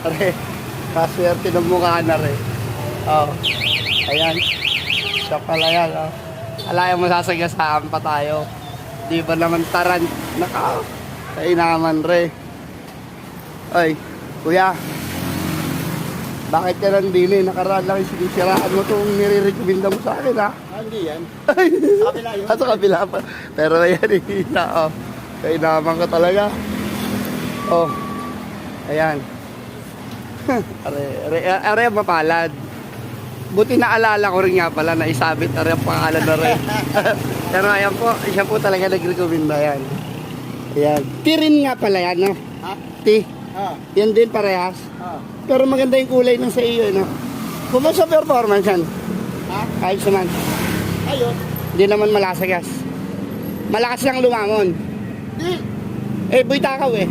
Are, kaswerte ng mukha na rin. Oh, ayan. Siya pala yan, oh. Alaya mo sasagasaan pa tayo. Di ba naman taran? Kainaman re. Ay, kuya. Bakit ka nandili? Nakaraan lang yung sinisiraan mo itong nire-recommenda mo sa akin, ha? Hindi yan. Ay, Sa kabila yun. sa kabila pa. Pero ayan, hihina, oh. Kainaman ka talaga. Oh, ayan. Are mapalad. Buti naalala ko rin nga pala na isabit are ang pangalan na rin. Pero ayan po, siya po talaga nag-recommenda yan. Ayan. Ti rin nga pala yan, no? Ha? Ti. Ah. Yan din parehas. Ah. Pero maganda yung kulay ng sa iyo, no? Kumusta performance yan? Ha? Ayos naman. Ayun. Hindi naman malasagas. Malakas lang lumangon. Di. Eh, buhay takaw eh.